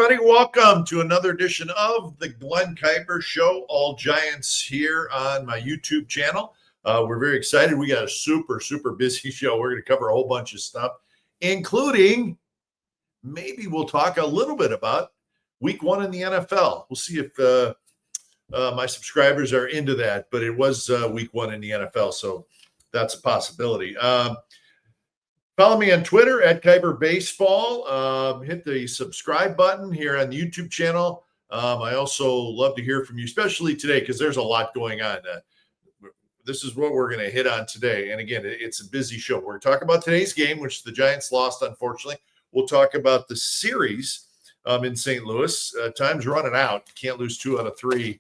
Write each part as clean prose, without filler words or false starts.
everybody. Welcome to another edition of the Glen Kuiper Show, All Giants, here on my YouTube channel. We're very excited. We got a super busy show. We're going to cover a whole bunch of stuff, including maybe we'll talk a little bit about week one in the NFL. We'll see if my subscribers are into that, but it was week one in the NFL, so that's a possibility. Follow me on Twitter at Kuiper Baseball. Hit the subscribe button here on the YouTube channel. I also love to hear from you, especially today, because there's a lot going on. This is what we're going to hit on today. And again, it's a busy show. We're going to talk about today's game, which the Giants lost, unfortunately. We'll talk about the series in St. Louis. Time's running out. You can't lose 2 out of 3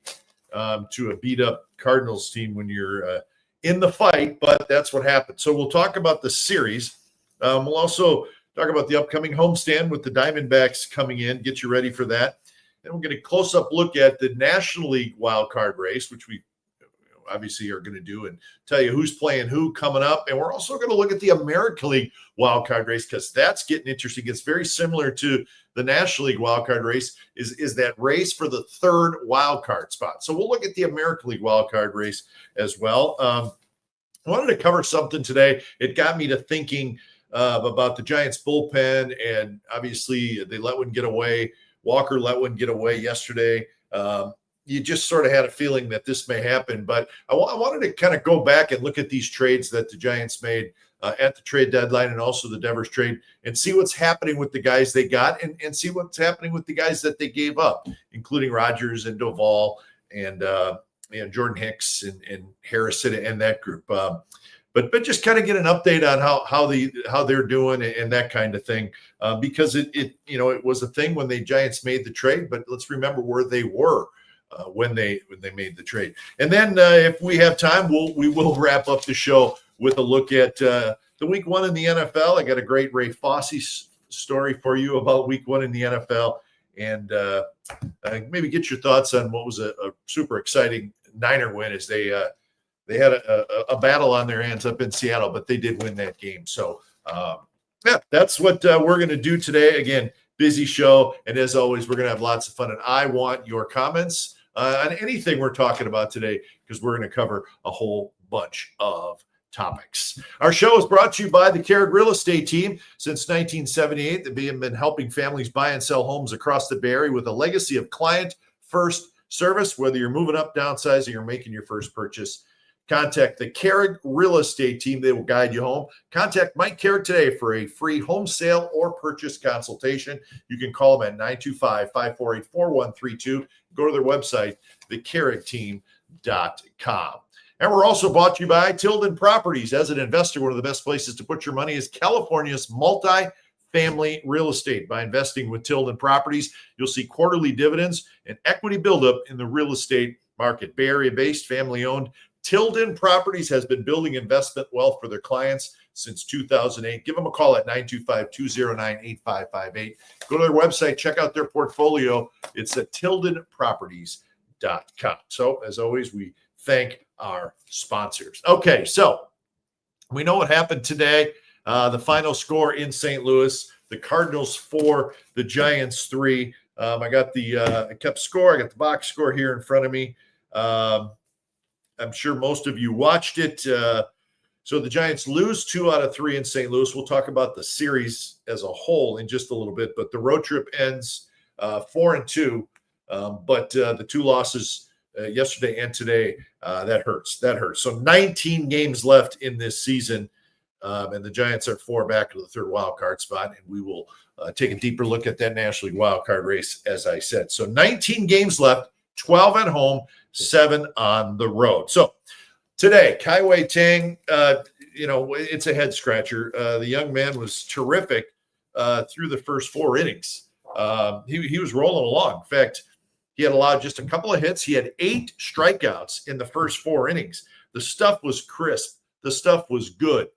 to a beat-up Cardinals team when you're in the fight, but that's what happened. So we'll talk about the series. We'll also talk about the upcoming homestand with the Diamondbacks coming in, get you ready for that. And we'll get a close-up look at the National League wild card race, which we obviously are going to do, and tell you who's playing who coming up. And we're also going to look at the American League wild card race, because that's getting interesting. It's very similar to the National League wild card race, is that race for the third wild card spot. So we'll look at the American League wild card race as well. I wanted to cover something today. It got me to thinking about the Giants bullpen, and obviously they let one get away. Walker let one get away yesterday. You just sort of had a feeling that this may happen, but I wanted to kind of go back and look at these trades that the Giants made at the trade deadline, and also the Devers trade, and see what's happening with the guys they got, and see what's happening with the guys that they gave up, including Rodgers and Duvall and Jordan Hicks and Harrison and that group. But just kind of get an update on how they're doing and that kind of thing, because it was a thing when the Giants made the trade. But let's remember where they were when they made the trade. And then if we have time, we will wrap up the show with a look at the week one in the NFL. I got a great Ray Fosse story for you about week one in the NFL, and maybe get your thoughts on what was a super exciting Niner win, as they had a battle on their hands up in Seattle, but they did win that game. So, that's what we're going to do today. Again, busy show. And as always, we're going to have lots of fun. And I want your comments on anything we're talking about today, because we're going to cover a whole bunch of topics. Our show is brought to you by the Kehrig Real Estate Team. Since 1978, they've been helping families buy and sell homes across the Bay Area with a legacy of client-first service. Whether you're moving up, downsizing, or making your first purchase, contact the Kehrig Real Estate Team. They will guide you home. Contact Mike Kehrig today for a free home sale or purchase consultation. You can call them at 925-548-4132. Go to their website, thekehrigteam.com. And we're also brought to you by Tilden Properties. As an investor, one of the best places to put your money is California's multifamily real estate. By investing with Tilden Properties, you'll see quarterly dividends and equity buildup in the real estate market. Bay Area-based, family-owned, Tilden Properties has been building investment wealth for their clients since 2008. Give them a call at 925-209-8558. Go to their website, check out their portfolio. It's at tildenproperties.com. So, as always, we thank our sponsors. Okay, so we know what happened today. The final score in St. Louis, the Cardinals 4, the Giants 3. I got I kept score. I got the box score here in front of me. I'm sure most of you watched it. So the Giants lose 2 out of 3 in St. Louis. We'll talk about the series as a whole in just a little bit, but the road trip ends 4-2. But the 2 losses yesterday and today, that hurts. So 19 games left in this season, and the Giants are 4 back to the third wild card spot, and we will take a deeper look at that National League wild card race, as I said. So 19 games left, 12 at home, 7 on the road. So today, Kai-Wei Tang, it's a head scratcher. The young man was terrific through the first 4 innings. He was rolling along. In fact, he had allowed just a couple of hits. He had 8 strikeouts in the first 4 innings. The stuff was crisp. The stuff was good.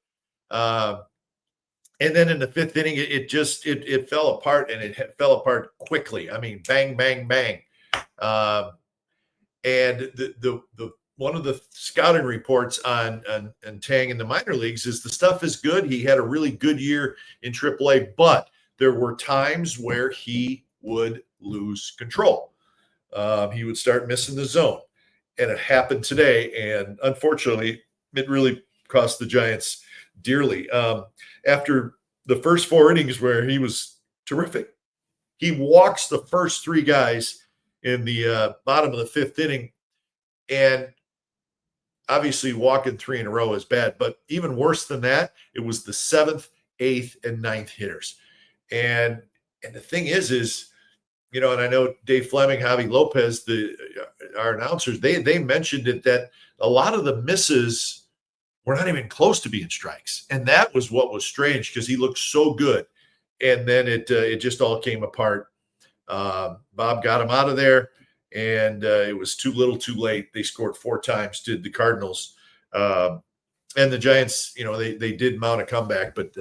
And then in the 5th inning, it fell apart, and it fell apart quickly. I mean, bang, bang, bang. And the one of the scouting reports on Tang in the minor leagues is the stuff is good. He had a really good year in AAA, but there were times where he would lose control. He would start missing the zone. And it happened today. And unfortunately, it really cost the Giants dearly. After the first 4 innings where he was terrific, he walks the first 3 guys in the bottom of the 5th inning. And obviously walking 3 in a row is bad. But even worse than that, it was the 7th, 8th, and 9th hitters. And the thing is, and I know Dave Fleming, Javi Lopez, our announcers, they mentioned it, that a lot of the misses were not even close to being strikes. And that was what was strange, because he looked so good. And then it just all came apart. Bob got him out of there, and it was too little too late. They scored 4 times, did the Cardinals. And the Giants, they did mount a comeback, but,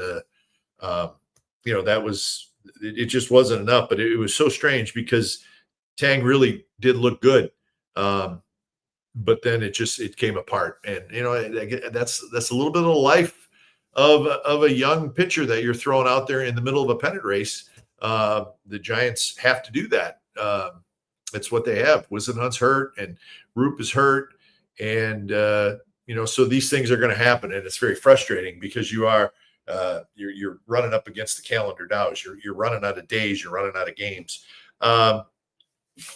that was – it just wasn't enough. But it was so strange, because Tang really did look good. But then it came apart. And, that's a little bit of the life of a young pitcher that you're throwing out there in the middle of a pennant race. The Giants have to do that. That's what they have. Whisenhunt's hurt, and Roop is hurt. And, so these things are going to happen. And it's very frustrating, because you're running up against the calendar now. You're running out of days. You're running out of games.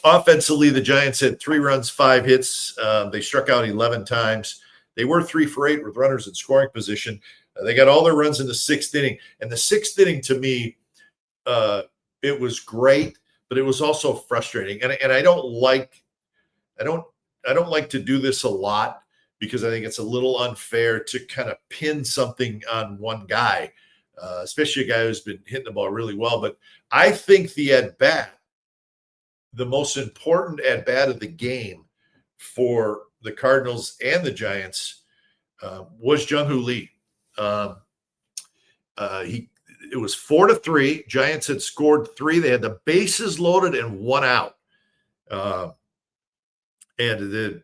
Offensively, the Giants had 3 runs, 5 hits. They struck out 11 times. They were 3 for 8 with runners in scoring position. They got all their runs in the 6th inning. And the 6th inning, to me, it was great, but it was also frustrating. And I don't like to do this a lot, because I think it's a little unfair to kind of pin something on one guy, especially a guy who's been hitting the ball really well. But I think the most important at-bat of the game for the Cardinals and the Giants was Jung-Hoo Lee. It was 4-3. Giants had scored 3. They had the bases loaded and 1 out. And the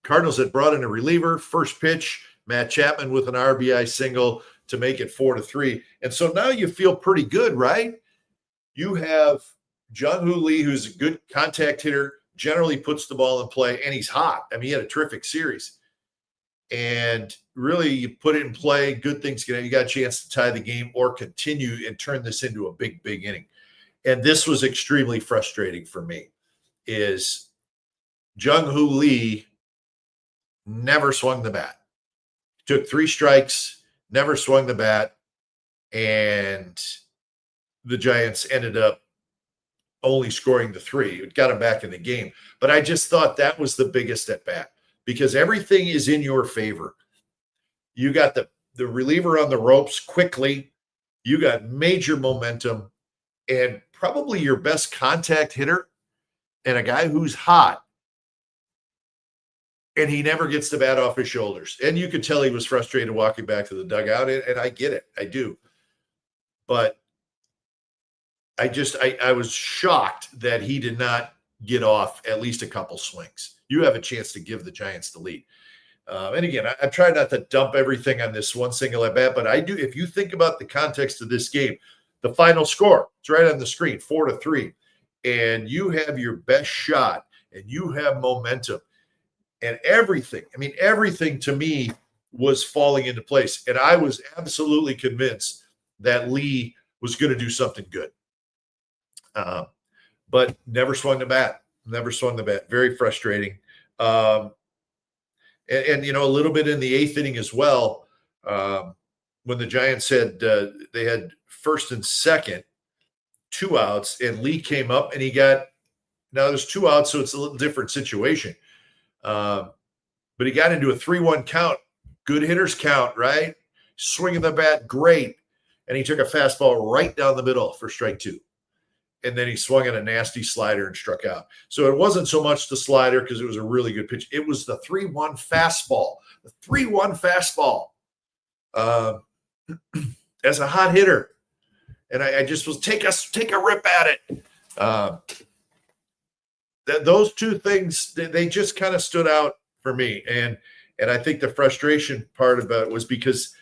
Cardinals had brought in a reliever. First pitch, Matt Chapman with an RBI single to make it 4-3. And so now you feel pretty good, right? You have Jung-Hoo Lee, who's a good contact hitter, generally puts the ball in play, and he's hot. I mean, he had a terrific series. And really, you put it in play, good things. You got a chance to tie the game or continue and turn this into a big, big inning. And this was extremely frustrating for me, is Jung-Hoo Lee never swung the bat. Took 3 strikes, never swung the bat, and the Giants ended up only scoring the 3. It got him back in the game. But I just thought that was the biggest at bat, because everything is in your favor. You got the reliever on the ropes quickly. You got major momentum, and probably your best contact hitter, and a guy who's hot. And he never gets the bat off his shoulders. And you could tell he was frustrated walking back to the dugout, and I get it. I do. But I was shocked that he did not get off at least a couple swings. You have a chance to give the Giants the lead. And again, I'm trying not to dump everything on this one single at bat, but I do. If you think about the context of this game, the final score, it's right on the screen, 4-3, and you have your best shot, and you have momentum, and everything to me was falling into place. And I was absolutely convinced that Lee was going to do something good. But never swung the bat. Very frustrating. And a little bit in the 8th inning as well, when the Giants had they had first and second, 2 outs, and Lee came up, and now there's 2 outs, so it's a little different situation. But he got into a 3-1 count. Good hitters count, right? Swinging the bat, great. And he took a fastball right down the middle for strike 2. And then he swung at a nasty slider and struck out. So it wasn't so much the slider, because it was a really good pitch. It was the 3-1 fastball. The 3-1 fastball as a hot hitter. And I just was take a rip at it. Those 2 things, they just kind of stood out for me. And I think the frustration part about it was because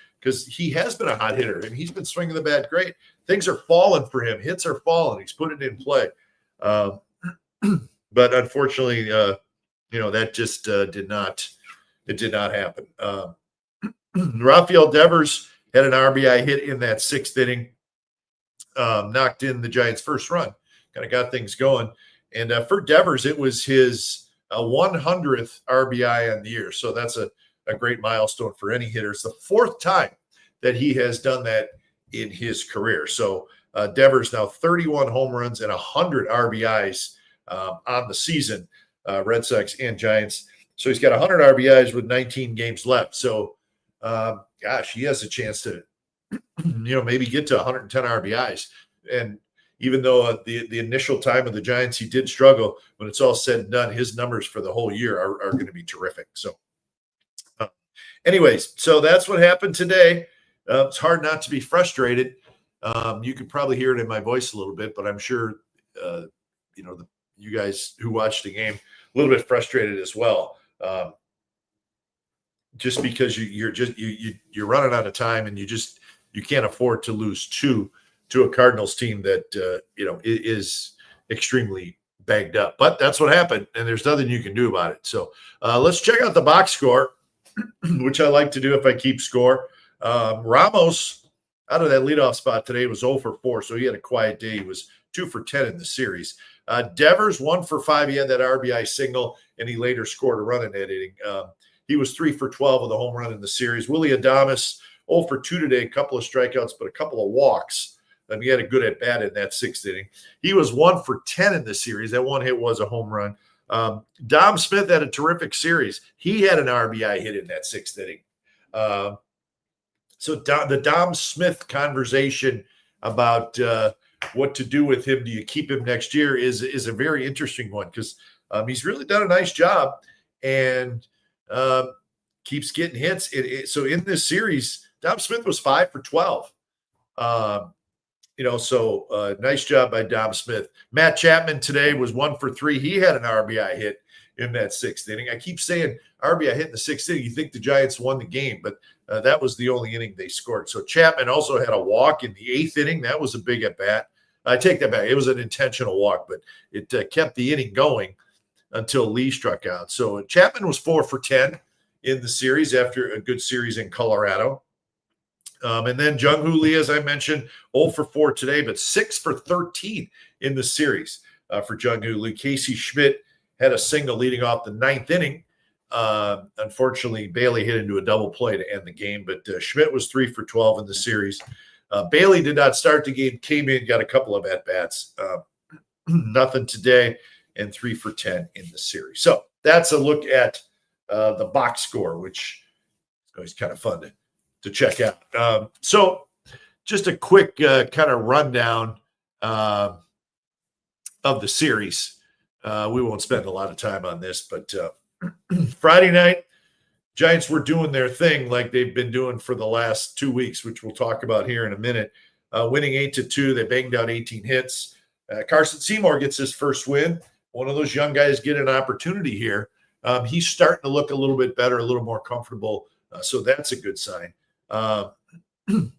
he has been a hot hitter, and he's been swinging the bat great. Things are falling for him. Hits are falling. He's put it in play. But unfortunately, that just did not happen. Rafael Devers had an RBI hit in that 6th inning, knocked in the Giants' first run, kind of got things going. And for Devers, it was his 100th RBI on the year. So that's a great milestone for any hitter. It's the 4th time that he has done that in his career. So Devers now 31 home runs and 100 RBIs on the season, Red Sox and Giants. So he's got 100 RBIs with 19 games left. So, he has a chance to, maybe get to 110 RBIs. And even though the initial time of the Giants, he did struggle, when it's all said and done, his numbers for the whole year are going to be terrific. So anyways, so that's what happened today. It's hard not to be frustrated. You could probably hear it in my voice a little bit, but I'm sure, you guys who watched the game, a little bit frustrated as well. Just because you're running out of time, and you can't afford to lose two to a Cardinals team that is extremely bagged up. But that's what happened, and there's nothing you can do about it. So let's check out the box score, which I like to do if I keep score. Ramos, out of that leadoff spot today, was 0 for 4, so he had a quiet day. He was 2 for 10 in the series. Devers 1 for 5. He had that RBI single, and he later scored a run in that inning. He was 3 for 12 with a home run in the series. Willie Adames 0 for 2 today, a couple of strikeouts, but a couple of walks. And he had a good at bat in that 6th inning. He was 1 for 10 in the series. That one hit was a home run. Dom Smith had a terrific series. He had an RBI hit in that 6th inning. So the Dom Smith conversation about what to do with him, do you keep him next year, is a very interesting one, because he's really done a nice job and keeps getting hits. So in this series, Dom Smith was 5 for 12. Nice job by Dom Smith. Matt Chapman today was 1 for 3. He had an RBI hit in that 6th inning. I keep saying RBI hit in the 6th inning. You think the Giants won the game, but that was the only inning they scored. So Chapman also had a walk in the 8th inning. That was a big at bat. I take that back. It was an intentional walk, but it kept the inning going until Lee struck out. So Chapman was 4 for 10 in the series after a good series in Colorado. And then Jung-Hoo Lee, as I mentioned, 0 for 4 today, but 6 for 13 in the series for Jung-Hoo Lee. Casey Schmidt had a single leading off the 9th inning. Unfortunately, Bailey hit into a double play to end the game, but Schmidt was 3 for 12 in the series. Bailey did not start the game, came in, got a couple of at-bats. Nothing today, and 3 for 10 in the series. So that's a look at the box score, which is always kind of fun to check out. So just a quick kind of rundown of the series. We won't spend a lot of time on this, but Friday night, Giants were doing their thing like they've been doing for the last 2 weeks, which we'll talk about here in a minute. Winning 8-2, they banged out 18 hits. Carson Seymour gets his first win. One of those young guys get an opportunity here. He's starting to look a little bit better, a little more comfortable. So that's a good sign. Then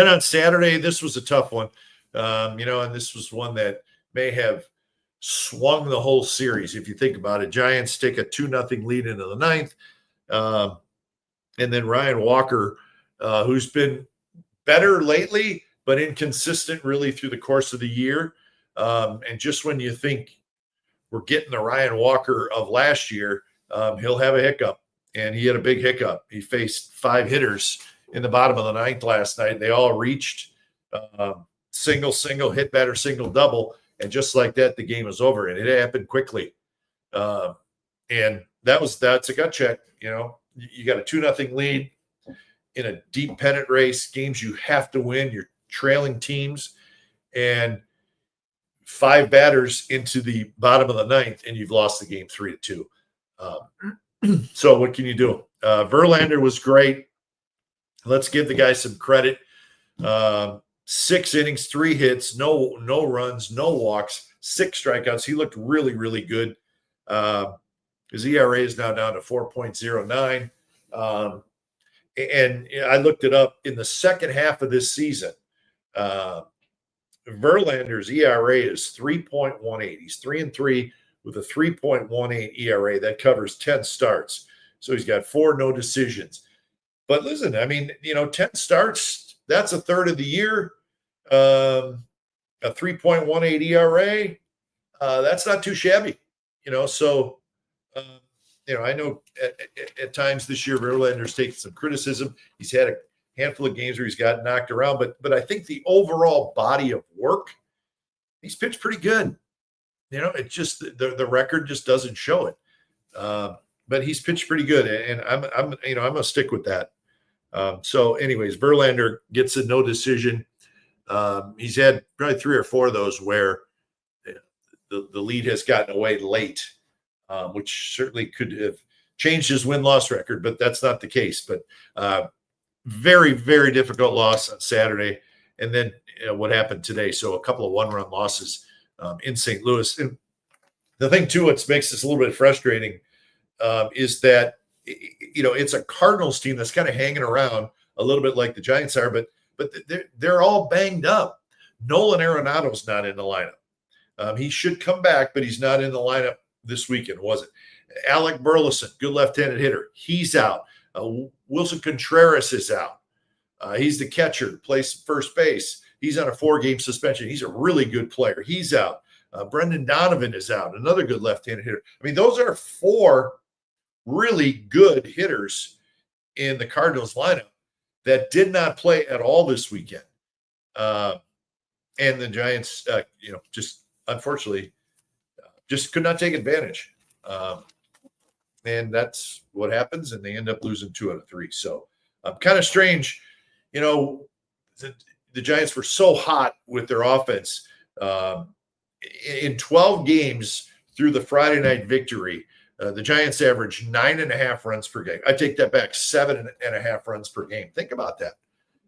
on Saturday, this was a tough one, and this was one that may have swung the whole series. If you think about it, Giants take a 2-0 lead into the 9th. And then Ryan Walker, who's been better lately, but inconsistent really through the course of the year. And just when you think we're getting the Ryan Walker of last year, he'll have a hiccup. And he had a big hiccup. He faced 5 hitters in the bottom of the 9th last night. They all reached single, hit batter, single, double. And just like that, the game was over. And it happened quickly. And that's a gut check. You got a 2-0 lead in a deep pennant race, games you have to win. You're trailing teams, and 5 batters into the bottom of the 9th, and you've lost the game 3-2. So what can you do? Verlander was great. Let's give the guy some credit. 6 innings, 3 hits, no runs, no walks, 6 strikeouts. He looked really, really good. His ERA is now down to 4.09. And I looked it up in the second half of this season. Verlander's ERA is 3.18. He's 3-3 with a 3.18 ERA. That covers 10 starts. So he's got 4 no decisions. But listen, I mean, 10 starts, that's a third of the year. A 3.18 ERA, that's not too shabby. So I know at times this year Verlander's taken some criticism. He's had a handful of games where he's got knocked around, but I think the overall body of work, he's pitched pretty good. It just the record just doesn't show it. But he's pitched pretty good, and I'm gonna stick with that. So, anyways, Verlander gets a no decision. He's had probably 3 or 4 of those where the lead has gotten away late, which certainly could have changed his win-loss record, but that's not the case. But very, very difficult loss on Saturday. And then what happened today. So a couple of 1-run losses in St. Louis. And the thing, too, what makes this a little bit frustrating is that, it's a Cardinals team that's kind of hanging around a little bit like the Giants are, but they're all banged up. Nolan Arenado's not in the lineup. He should come back, but he's not in the lineup this weekend, was it? Alec Burleson, good left-handed hitter. He's out. Wilson Contreras is out. He's the catcher, plays first base. He's on a 4-game suspension. He's a really good player. He's out. Brendan Donovan is out, another good left-handed hitter. I mean, those are 4 really good hitters in the Cardinals lineup that did not play at all this weekend. And the Giants, just unfortunately, just could not take advantage. And that's what happens, and they end up losing 2 out of 3. So kind of strange. The Giants were so hot with their offense. In 12 games through the Friday night victory, the Giants averaged 9.5 runs per game. I take that back, 7.5 runs per game. Think about that.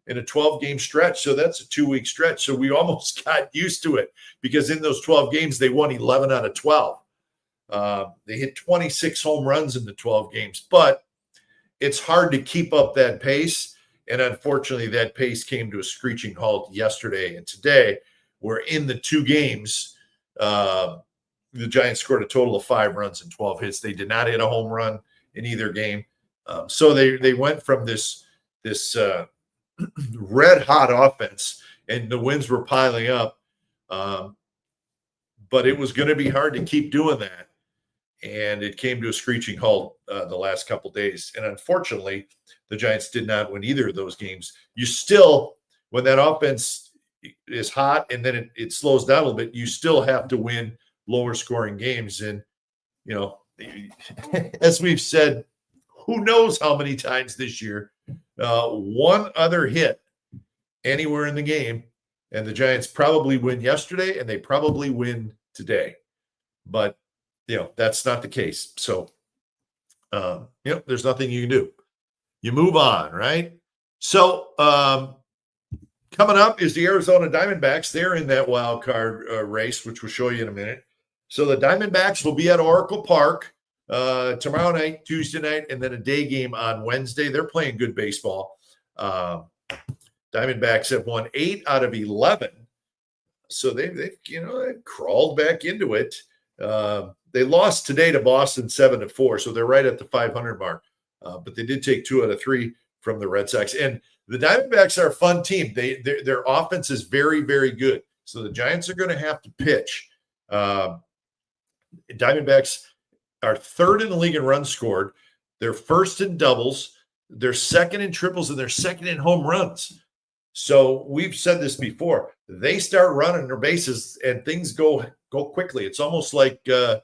In a 12-game stretch. So that's a 2-week stretch. So we almost got used to it because in those 12 games, they won 11 out of 12. They hit 26 home runs in the 12 games, but it's hard to keep up that pace. And unfortunately, that pace came to a screeching halt yesterday and today, where in the 2 games, the Giants scored a total of 5 runs and 12 hits. They did not hit a home run in either game. So they went from this red hot offense, and the wins were piling up. But it was going to be hard to keep doing that. And it came to a screeching halt the last couple of days. And unfortunately, the Giants did not win either of those games. You still, when that offense is hot and then it slows down a little bit, you still have to win lower scoring games. And, as we've said, who knows how many times this year, one other hit anywhere in the game, and the Giants probably win yesterday and they probably win today. But, that's not the case. So, there's nothing you can do. You move on, right? So, coming up is the Arizona Diamondbacks. They're in that wild card race, which we'll show you in a minute. So the Diamondbacks will be at Oracle Park tomorrow night, Tuesday night, and then a day game on Wednesday. They're playing good baseball. Diamondbacks have won 8 out of 11. So they've crawled back into it. They lost today to Boston 7-4, so they're right at the 500 mark. But they did take 2 out of 3 from the Red Sox. And the Diamondbacks are a fun team. Their offense is very, very good. So the Giants are going to have to pitch. Diamondbacks are 3rd in the league in runs scored. They're 1st in doubles. They're 2nd in triples, and they're 2nd in home runs. So we've said this before. They start running their bases, and things go quickly. It's almost like a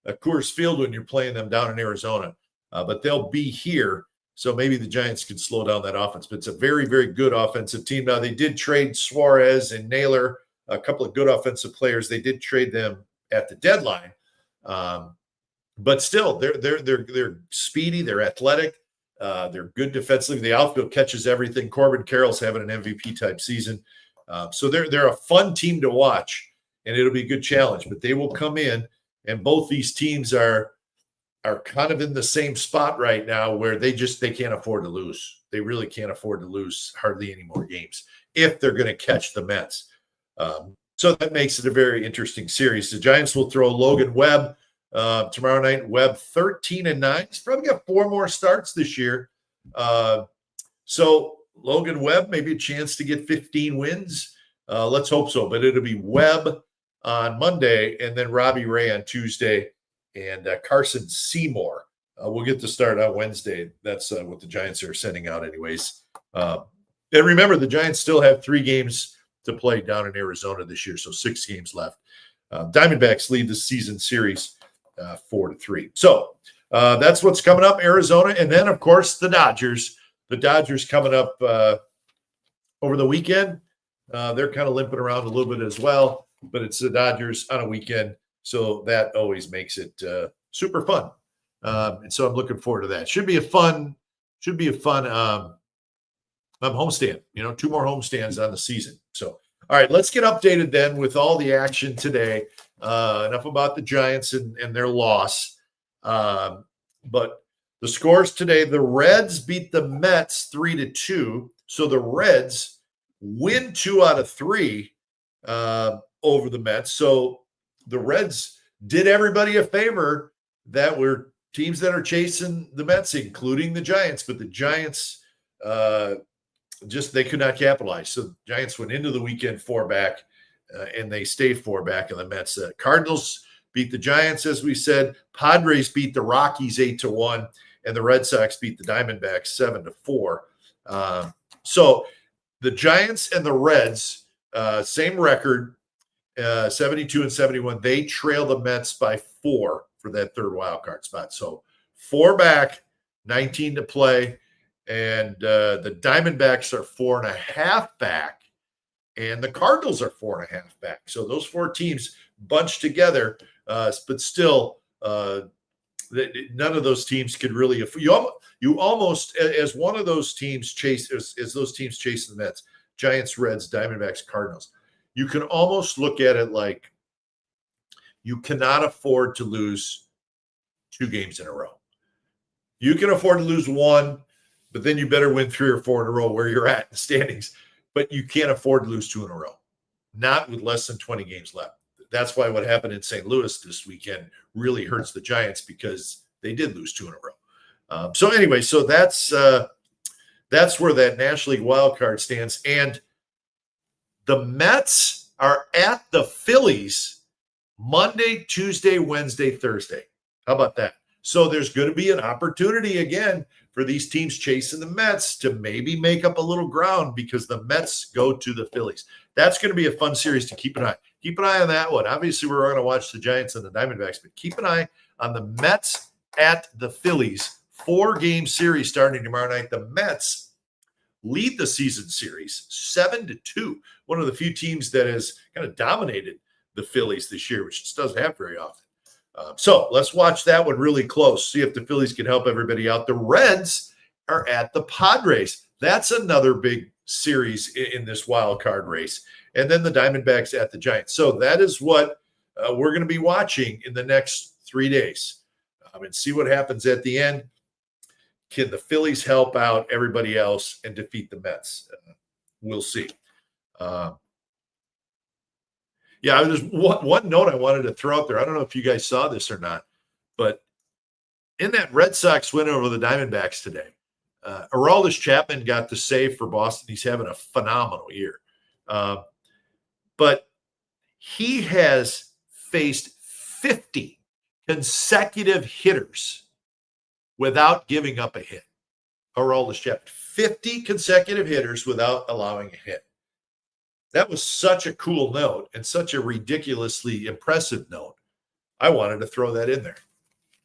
Coors Field when you're playing them down in Arizona. But they'll be here, so maybe the Giants can slow down that offense. But it's a very, very good offensive team. Now, they did trade Suarez and Naylor, a couple of good offensive players. They did trade them at the deadline. But still, they're speedy, they're athletic, they're good defensively. The outfield catches everything. Corbin Carroll's having an MVP type season. So they're a fun team to watch, and it'll be a good challenge. But they will come in, and both these teams are kind of in the same spot right now where they can't afford to lose. They really can't afford to lose hardly any more games if they're going to catch the Mets. So that makes it a very interesting series. The Giants will throw Logan Webb tomorrow night. Webb 13-9. He's probably got 4 more starts this year. So Logan Webb, maybe a chance to get 15 wins. Let's hope so. But it'll be Webb on Monday and then Robbie Ray on Tuesday and Carson Seymour. We'll get to start on Wednesday. That's what the Giants are sending out anyways. And remember, the Giants still have 3 games to play down in Arizona this year, so 6 games left. Diamondbacks lead the season series 4-3. So that's what's coming up, Arizona. And then, of course, the Dodgers. The Dodgers coming up over the weekend. They're kind of limping around a little bit as well, but it's the Dodgers on a weekend, so that always makes it super fun. And so I'm looking forward to that. Should be a fun homestand. 2 more homestands on the season. So, all right, let's get updated then with all the action today. Enough about the Giants and their loss. But the scores today, the Reds beat the Mets 3-2. So the Reds win 2 out of 3 over the Mets. So the Reds did everybody a favor that were teams that are chasing the Mets, including the Giants. But the Giants they could not capitalize. So the Giants went into the weekend 4 back, and they stayed 4 back. And the Mets, Cardinals beat the Giants, as we said. Padres beat the Rockies 8-1, and the Red Sox beat the Diamondbacks 7-4. So the Giants and the Reds, same record, 72-71. They trail the Mets by 4 for that 3rd wild card spot. So 4 back, 19 to play. And the Diamondbacks are 4.5 back, and the Cardinals are 4.5 back. So those 4 teams bunched together, but still, none of those teams could really. You almost, as one of those teams as those teams chasing the Mets, Giants, Reds, Diamondbacks, Cardinals. You can almost look at it like you cannot afford to lose 2 games in a row. You can afford to lose 1. But then you better win 3 or 4 in a row where you're at in the standings. But you can't afford to lose 2 in a row, not with less than 20 games left. That's why what happened in St. Louis this weekend really hurts the Giants, because they did lose 2 in a row. So anyway, so that's where that National League wild card stands. And the Mets are at the Phillies Monday, Tuesday, Wednesday, Thursday. How about that? So there's going to be an opportunity again for these teams chasing the Mets to maybe make up a little ground, because the Mets go to the Phillies. That's going to be a fun series to keep an eye. Keep an eye on that one. Obviously, we're going to watch the Giants and the Diamondbacks, but keep an eye on the Mets at the Phillies. 4-game series starting tomorrow night. The Mets lead the season series 7-2. One of the few teams that has kind of dominated the Phillies this year, which just doesn't happen very often. So let's watch that one really close, see if the Phillies can help everybody out. The Reds are at the Padres. That's another big series in this wild card race. And then the Diamondbacks at the Giants. So that is what we're going to be watching in the next 3 days, and see what happens at the end. Can the Phillies help out everybody else and defeat the Mets? We'll see. Yeah, there's one note I wanted to throw out there. I don't know if you guys saw this or not, but in that Red Sox win over the Diamondbacks today, Aroldis Chapman got the save for Boston. He's having a phenomenal year. But he has faced 50 consecutive hitters without giving up a hit. Aroldis Chapman, 50 consecutive hitters without allowing a hit. That was such a cool note and such a ridiculously impressive note. I wanted to throw that in there.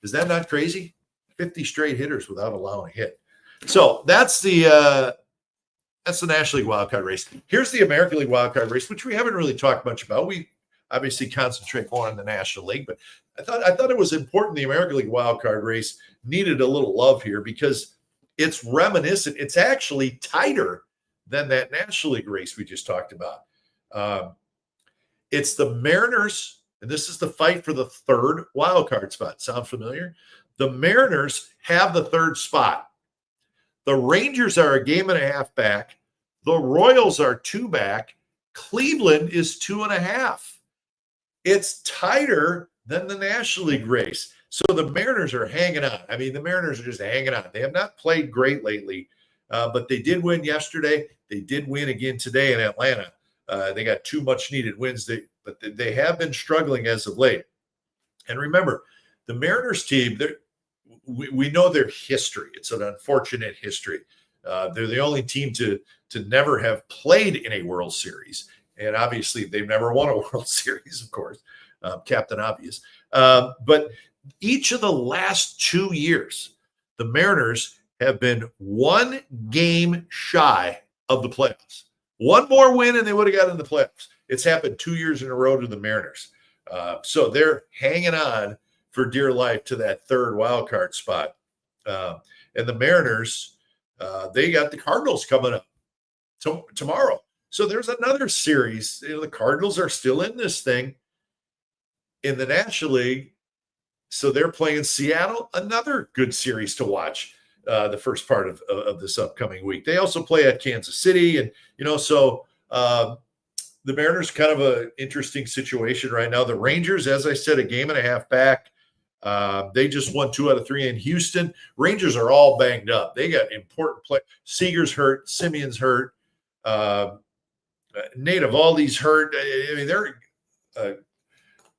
Is that not crazy? 50 straight hitters without allowing a hit. So that's the National League wildcard race. Here's the American League wildcard race, which we haven't really talked much about. We obviously concentrate more on the National League, but I thought it was important. The American League wildcard race needed a little love here because it's reminiscent. It's actually tighter than that National League race we just talked about. It's the Mariners, and this is the fight for the 3rd wild card spot. Sound familiar? The Mariners have the 3rd spot. The Rangers are a game and a half back. The Royals are 2 back. Cleveland is 2.5. It's tighter than the National League race. So the Mariners are hanging on. I mean, the Mariners are just hanging on. They have not played great lately, but they did win yesterday. They did win again today in Atlanta. They got 2 much-needed wins, but they have been struggling as of late. And remember, the Mariners team, we know their history. It's an unfortunate history. They're the only team to never have played in a World Series. And obviously, they've never won a World Series, of course, Captain Obvious. But each of the last 2 years, the Mariners have been 1 game shy of the playoffs. 1 more win, and they would have gotten in the playoffs. It's happened 2 years in a row to the Mariners. So they're hanging on for dear life to that 3rd wild card spot. And the Mariners, they got the Cardinals coming up tomorrow. So there's another series. The Cardinals are still in this thing in the National League. So they're playing Seattle, another good series to watch the first part of this upcoming week. They also play at Kansas City. And, so the Mariners kind of an interesting situation right now. The Rangers, as I said, 1.5 games back. They just won 2 out of 3 in Houston. Rangers are all banged up. They got important play. Seager's hurt. Simeon's hurt. Nate Eovaldi's hurt. I mean, they're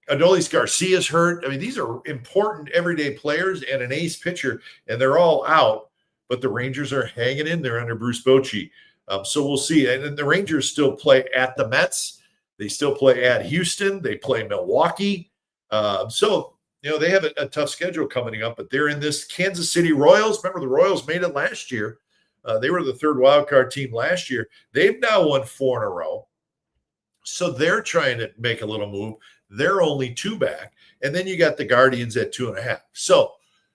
Adolis Garcia's hurt. I mean, these are important everyday players and an ace pitcher, and they're all out. But the Rangers are hanging in there under Bruce Bochy. So we'll see. And then the Rangers still play at the Mets. They still play at Houston. They play Milwaukee. So they have a tough schedule coming up, but they're in this Kansas City Royals. Remember, the Royals made it last year. They were the 3rd wild card team last year. They've now won 4 in a row. So they're trying to make a little move. They're only 2 back. And then you got the Guardians at 2.5. So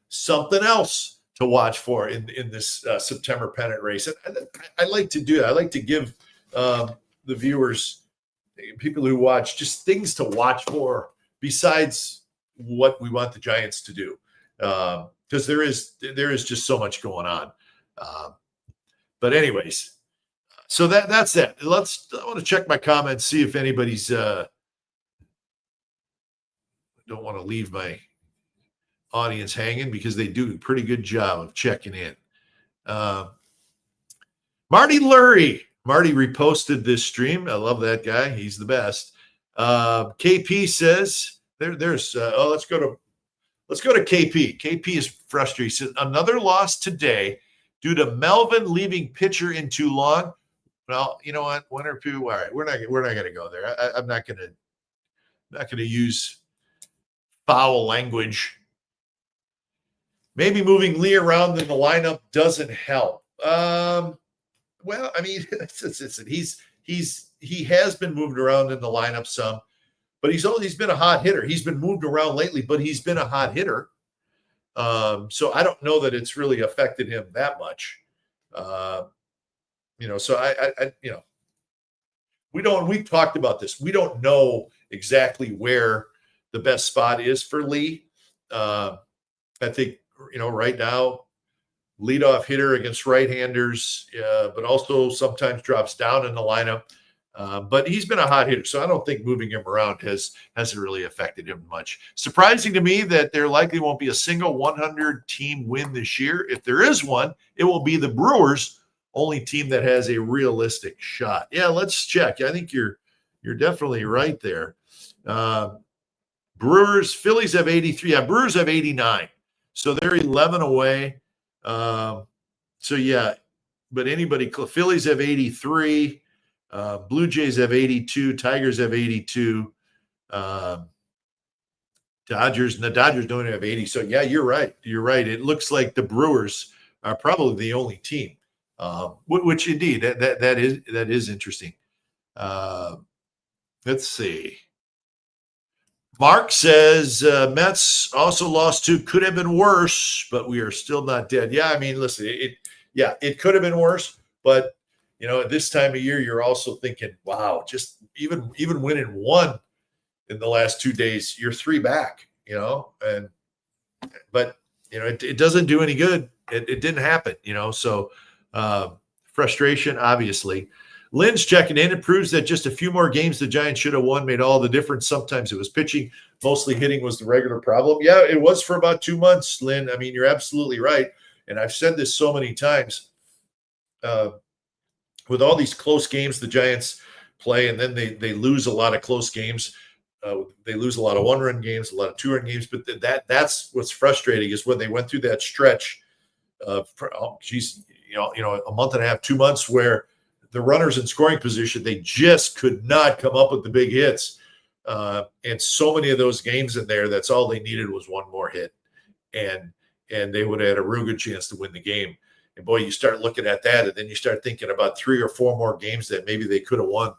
something else to watch for in this September pennant race. And I like to do that. I like to give the viewers, people who watch, just things to watch for besides what we want the Giants to do. Because there is just so much going on. But anyways, so that's that. I want to check my comments, see if anybody's don't want to leave my audience hanging because they do a pretty good job of checking in. Marty Lurie. Marty reposted this stream. I love that guy. He's the best. KP says let's go to KP. KP is frustrated. He says another loss today due to Melvin leaving pitcher in too long. Well, you know what? 1 or 2. All right, we're not going to go there. I'm not going to use foul language. Maybe moving Lee around in the lineup doesn't help. Well, I mean, he has been moved around in the lineup some, but he's been a hot hitter. He's been moved around lately, but he's been a hot hitter. So I don't know that it's really affected him that much. So we've talked about this. We don't know exactly where the best spot is for Lee. I think, right now, leadoff hitter against right-handers, but also sometimes drops down in the lineup. But he's been a hot hitter, so I don't think moving him around hasn't really affected him much. Surprising to me that there likely won't be a single 100-team win this year. If there is one, it will be the Brewers, only team that has a realistic shot. Yeah, let's check. I think you're definitely right there. Phillies have 83. Yeah, Brewers have 89. So they're 11 away. But Phillies have 83. Blue Jays have 82. Tigers have 82. The Dodgers don't have 80. So, yeah, you're right. It looks like the Brewers are probably the only team, which indeed, that is interesting. Let's see. Mark says Mets also lost 2. Could have been worse, but we are still not dead. Yeah, I mean, listen, it could have been worse, but at this time of year, you're also thinking, wow, just even winning 1 in the last 2 days, you're 3 back. But it doesn't do any good. It didn't happen. So frustration, obviously. Lynn's checking in. It proves that just a few more games the Giants should have won made all the difference. Sometimes it was pitching, mostly hitting was the regular problem. Yeah, it was for about 2 months, Lynn. I mean, you're absolutely right. And I've said this so many times. With all these close games the Giants play, and then they lose a lot of close games. They lose a lot of one-run games, a lot of two-run games. But that's what's frustrating is when they went through that stretch of, a month and a half, 2 months where the runners in scoring position, they just could not come up with the big hits. And so many of those games in there, that's all they needed was one more hit. And they would have had a real good chance to win the game. And boy, you start looking at that, and then you start thinking about 3 or 4 more games that maybe they could have won.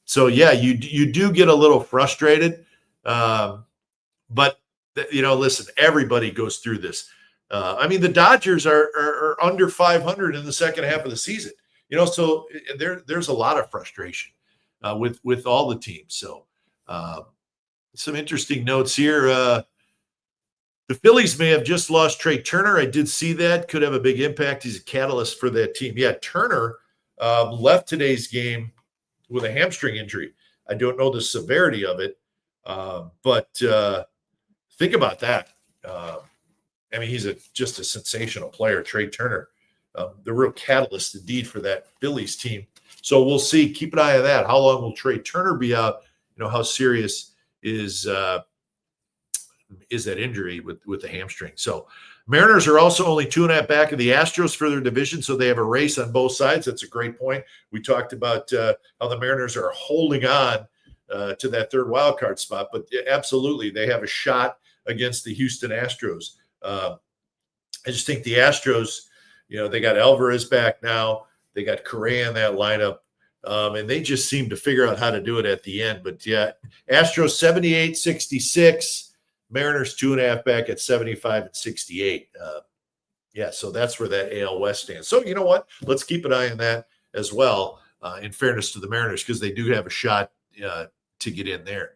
So yeah, you do get a little frustrated. But listen, everybody goes through this. I mean, the Dodgers are under 500 in the second half of the season. So there's a lot of frustration with all the teams. So some interesting notes here. The Phillies may have just lost Trey Turner. I did see that. Could have a big impact. He's a catalyst for that team. Yeah, Turner left today's game with a hamstring injury. I don't know the severity of it, but think about that. I mean, he's just a sensational player, Trey Turner. The real catalyst indeed for that Phillies team. So we'll see. Keep an eye on that. How long will Trey Turner be out? How serious is that injury with the hamstring? So Mariners are also only 2.5 back of the Astros for their division, so they have a race on both sides. That's a great point. We talked about how the Mariners are holding on to that third wild card spot, but absolutely they have a shot against the Houston Astros. I just think the Astros, they got Alvarez back now. They got Correa in that lineup. And they just seem to figure out how to do it at the end. But yeah, Astros 78-66. Mariners 2.5 back at 75-68. So that's where that AL West stands. So you know what? Let's keep an eye on that as well, in fairness to the Mariners, because they do have a shot to get in there.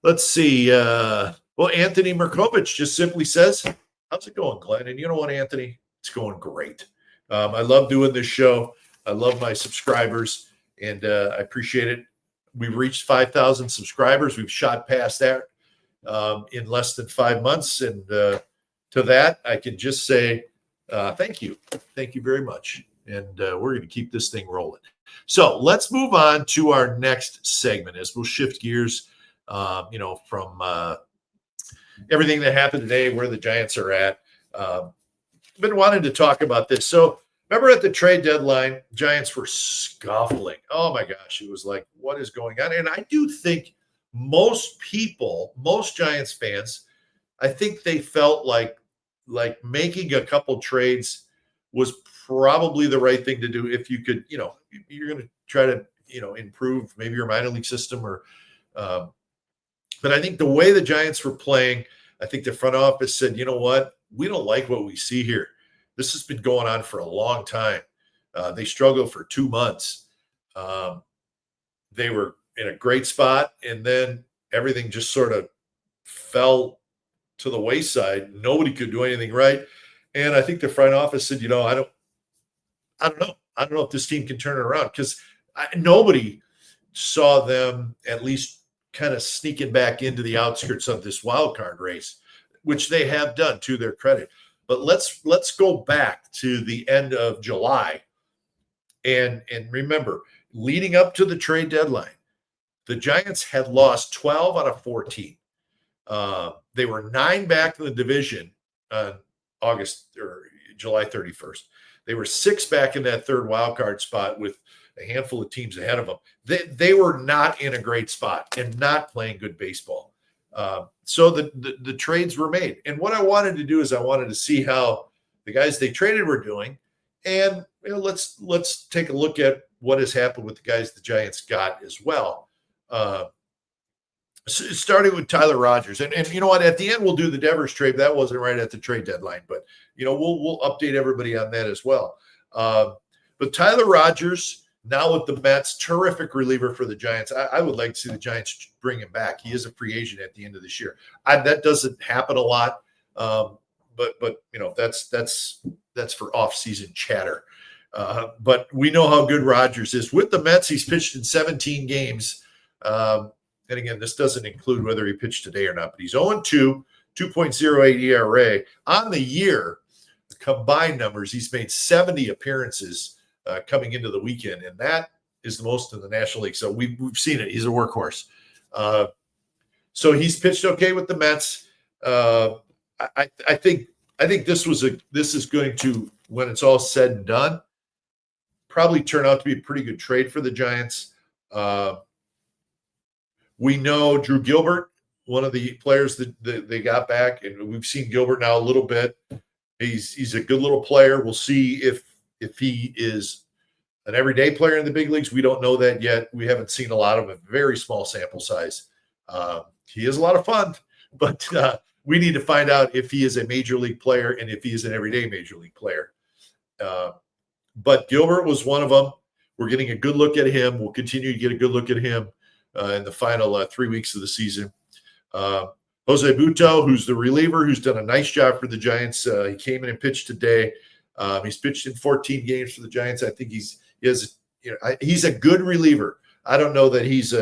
Let's see. Well, Anthony Merkovich just simply says, how's it going, Glenn? And you know what, Anthony? It's going great. I love doing this show. I love my subscribers, and I appreciate it. We've reached 5,000 subscribers. We've shot past that in less than 5 months. And to that, I can just say thank you. Thank you very much. And we're going to keep this thing rolling. So let's move on to our next segment as we'll shift gears, from everything that happened today, where the Giants are at. Been wanting to talk about this. So remember at the trade deadline, Giants were scuffling. Oh my gosh, it was like, what is going on? And I do think most Giants fans, I think they felt like making a couple trades was probably the right thing to do if you could, you're going to try to, improve maybe your minor league system or but I think the way the Giants were playing, I think the front office said, you know what? We don't like what we see here. This has been going on for a long time. They struggled for 2 months. They were in a great spot, and then everything just sort of fell to the wayside. Nobody could do anything right. And I think the front office said, I don't know. I don't know if this team can turn it around, because nobody saw them at least kind of sneaking back into the outskirts of this wild card race, which they have done to their credit. But let's go back to the end of July. And remember, leading up to the trade deadline, the Giants had lost 12 out of 14. They were 9 back in the division on July 31st. They were 6 back in that third wild card spot with a handful of teams ahead of them. They were not in a great spot and not playing good baseball. So the trades were made. And what I wanted to do is I wanted to see how the guys they traded were doing. And let's take a look at what has happened with the guys the Giants got as well. Starting with Tyler Rogers. And you know what? At the end, we'll do the Devers trade. That wasn't right at the trade deadline. But, we'll update everybody on that as well. But Tyler Rogers, now with the Mets, terrific reliever for the Giants. I would like to see the Giants bring him back. He is a free agent at the end of this year. That doesn't happen a lot, but that's for off-season chatter. But we know how good Rodgers is. With the Mets, he's pitched in 17 games. And again, this doesn't include whether he pitched today or not, but he's 0-2, 2.08 ERA. On the year, the combined numbers, he's made 70 appearances coming into the weekend, and that is the most in the National League. So we've seen it. He's a workhorse. So he's pitched okay with the Mets. I think this is going to, when it's all said and done, probably turn out to be a pretty good trade for the Giants. We know Drew Gilbert, one of the players that they got back, and we've seen Gilbert now a little bit. He's a good little player. We'll see if he is an everyday player in the big leagues. We don't know that yet. We haven't seen a lot of a very small sample size. He is a lot of fun, but we need to find out if he is a major league player and if he is an everyday major league player. But Gilbert was one of them. We're getting a good look at him. We'll continue to get a good look at him in the final 3 weeks of the season. Jose Butto, who's the reliever, who's done a nice job for the Giants. He came in and pitched today. He's pitched in 14 games for the Giants. I think he's a good reliever. I don't know that he's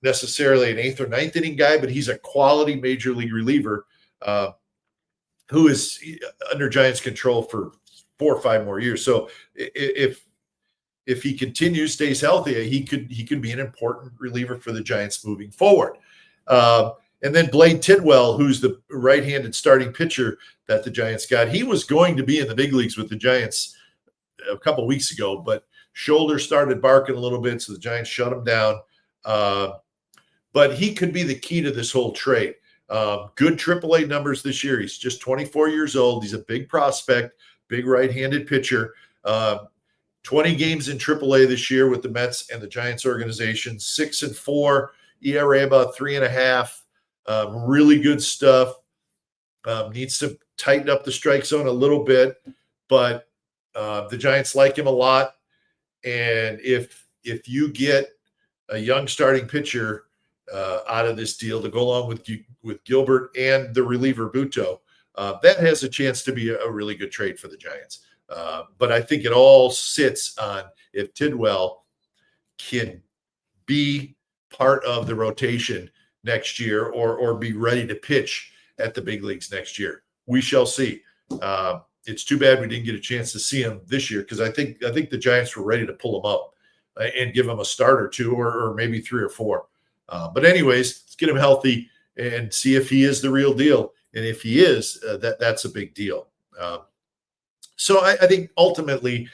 necessarily an 8th or 9th inning guy, but he's a quality major league reliever who is under Giants control for 4 or 5 more years. So if he continues, stays healthy, he could be an important reliever for the Giants moving forward. And then Blade Tidwell, who's the right-handed starting pitcher that the Giants got. He was going to be in the big leagues with the Giants a couple weeks ago, but shoulder started barking a little bit, so the Giants shut him down. But he could be the key to this whole trade. Good AAA numbers this year. He's just 24 years old. He's a big prospect, big right-handed pitcher. 20 games in AAA this year with the Mets and the Giants organization. 6-4, ERA about 3.5. Really good stuff. Needs to tighten up the strike zone a little bit, but the Giants like him a lot. And if you get a young starting pitcher out of this deal to go along with Gilbert and the reliever Butto, that has a chance to be a really good trade for the Giants. But I think it all sits on if Tidwell can be part of the rotation next year or be ready to pitch at the big leagues next year. We shall see. It's too bad we didn't get a chance to see him this year because I think the Giants were ready to pull him up and give him a start or two or maybe 3 or 4. But anyways, let's get him healthy and see if he is the real deal. And if he is, that's a big deal. So I think ultimately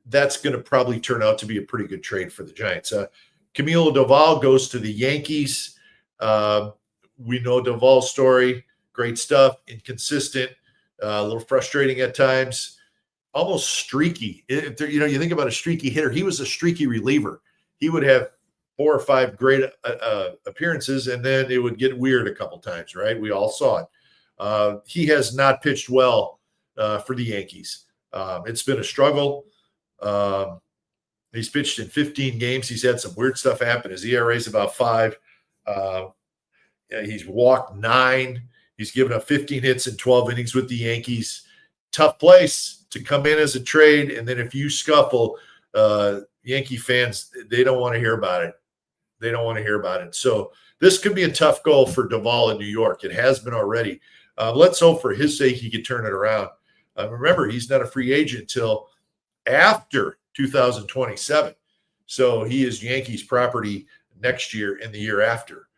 that's going to probably turn out to be a pretty good trade for the Giants. Camilo Doval goes to the Yankees. We know Doval's story. Great stuff. Inconsistent. A little frustrating at times. Almost streaky. You think about a streaky hitter. He was a streaky reliever. He would have 4 or 5 great appearances, and then it would get weird a couple times, right? We all saw it. He has not pitched well for the Yankees. It's been a struggle. He's pitched in 15 games. He's had some weird stuff happen. His ERA is about 5. He's walked 9. He's given up 15 hits in 12 innings with the Yankees. Tough place to come in as a trade, and then if you scuffle, Yankee fans, they don't want to hear about it. They don't want to hear about it. So this could be a tough goal for Doval in New York. It has been already. Let's hope for his sake he can turn it around. Remember, he's not a free agent until after 2027. So he is Yankees property next year and the year after.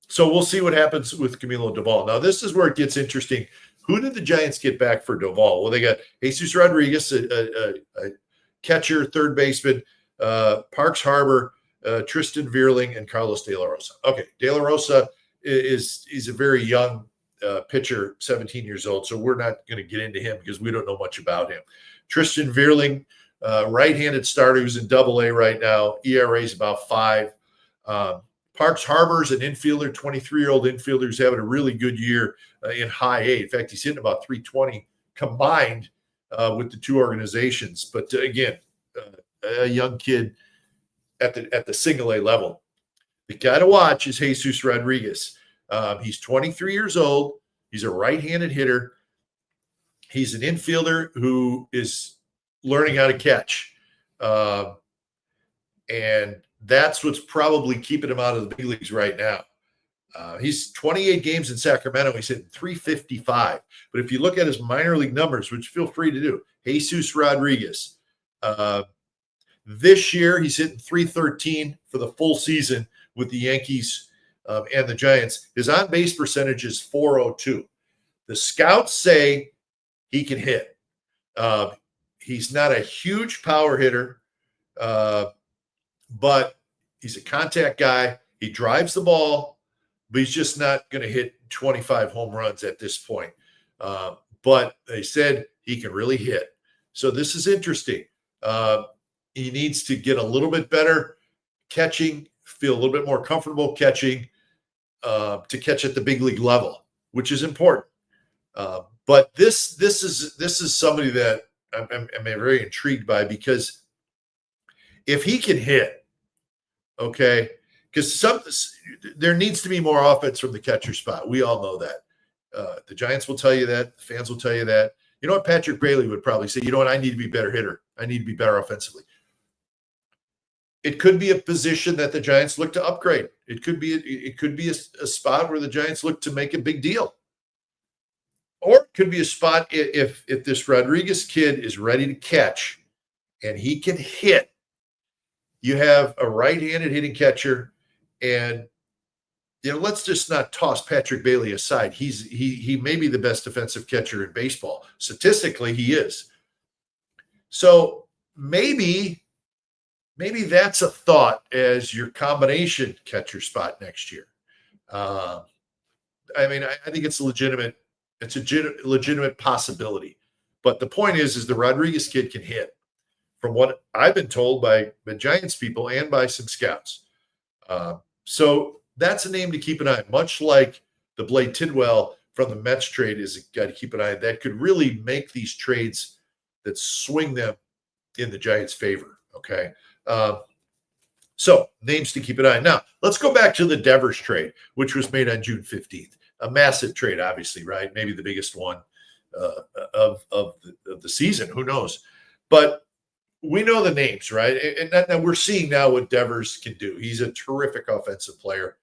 So we'll see what happens with Camilo Doval. Now, this is where it gets interesting. Who did the Giants get back for Doval? Well, they got Jesus Rodriguez, a catcher, third baseman, Parks Harbor, Tristan Vierling, and Carlos De La Rosa. Okay, De La Rosa is a very young pitcher, 17 years old, so we're not going to get into him because we don't know much about him. Tristan Vierling, right-handed starter who's in Double-A right now. ERA is about 5. Parks Harbor's an infielder, 23-year-old infielder who's having a really good year in high A. In fact, he's hitting about 320 combined with the two organizations. But again, a young kid at the single A level. The guy to watch is Jesus Rodriguez. He's 23 years old. He's a right-handed hitter. He's an infielder who is learning how to catch. And that's what's probably keeping him out of the big leagues right now. He's 28 games in Sacramento. He's hitting 355. But if you look at his minor league numbers, which feel free to do, Jesus Rodriguez, this year he's hitting 313 for the full season with the Yankees and the Giants. His on-base percentage is 402. The scouts say he can hit. He's not a huge power hitter, but he's a contact guy. He drives the ball, but he's just not going to hit 25 home runs at this point. But they said he can really hit. So this is interesting. He needs to get a little bit better catching, feel a little bit more comfortable catching to catch at the big league level, which is important. But this is somebody that I'm very intrigued by, because if he can hit, okay, because there needs to be more offense from the catcher spot. We all know that. The Giants will tell you that. The fans will tell you that. You know what? Patrick Bailey would probably say, you know what? I need to be a better hitter. I need to be better offensively. It could be a position that the Giants look to upgrade. It could be a spot where the Giants look to make a big deal. Or it could be a spot if this Rodriguez kid is ready to catch and he can hit. You have a right-handed hitting catcher, and let's just not toss Patrick Bailey aside. He may be the best defensive catcher in baseball. Statistically, he is. So maybe that's a thought as your combination catcher spot next year. I think it's legitimate. It's a legitimate possibility. But the point is the Rodriguez kid can hit, from what I've been told by the Giants people and by some scouts. So that's a name to keep an eye on, much like the Blade Tidwell from the Mets trade is a guy to keep an eye on. That could really make these trades that swing them in the Giants' favor, okay? So names to keep an eye on. Now, let's go back to the Devers trade, which was made on June 15th. A massive trade, obviously, right? Maybe the biggest one of the season. Who knows? But we know the names, right? And we're seeing now what Devers can do. He's a terrific offensive player.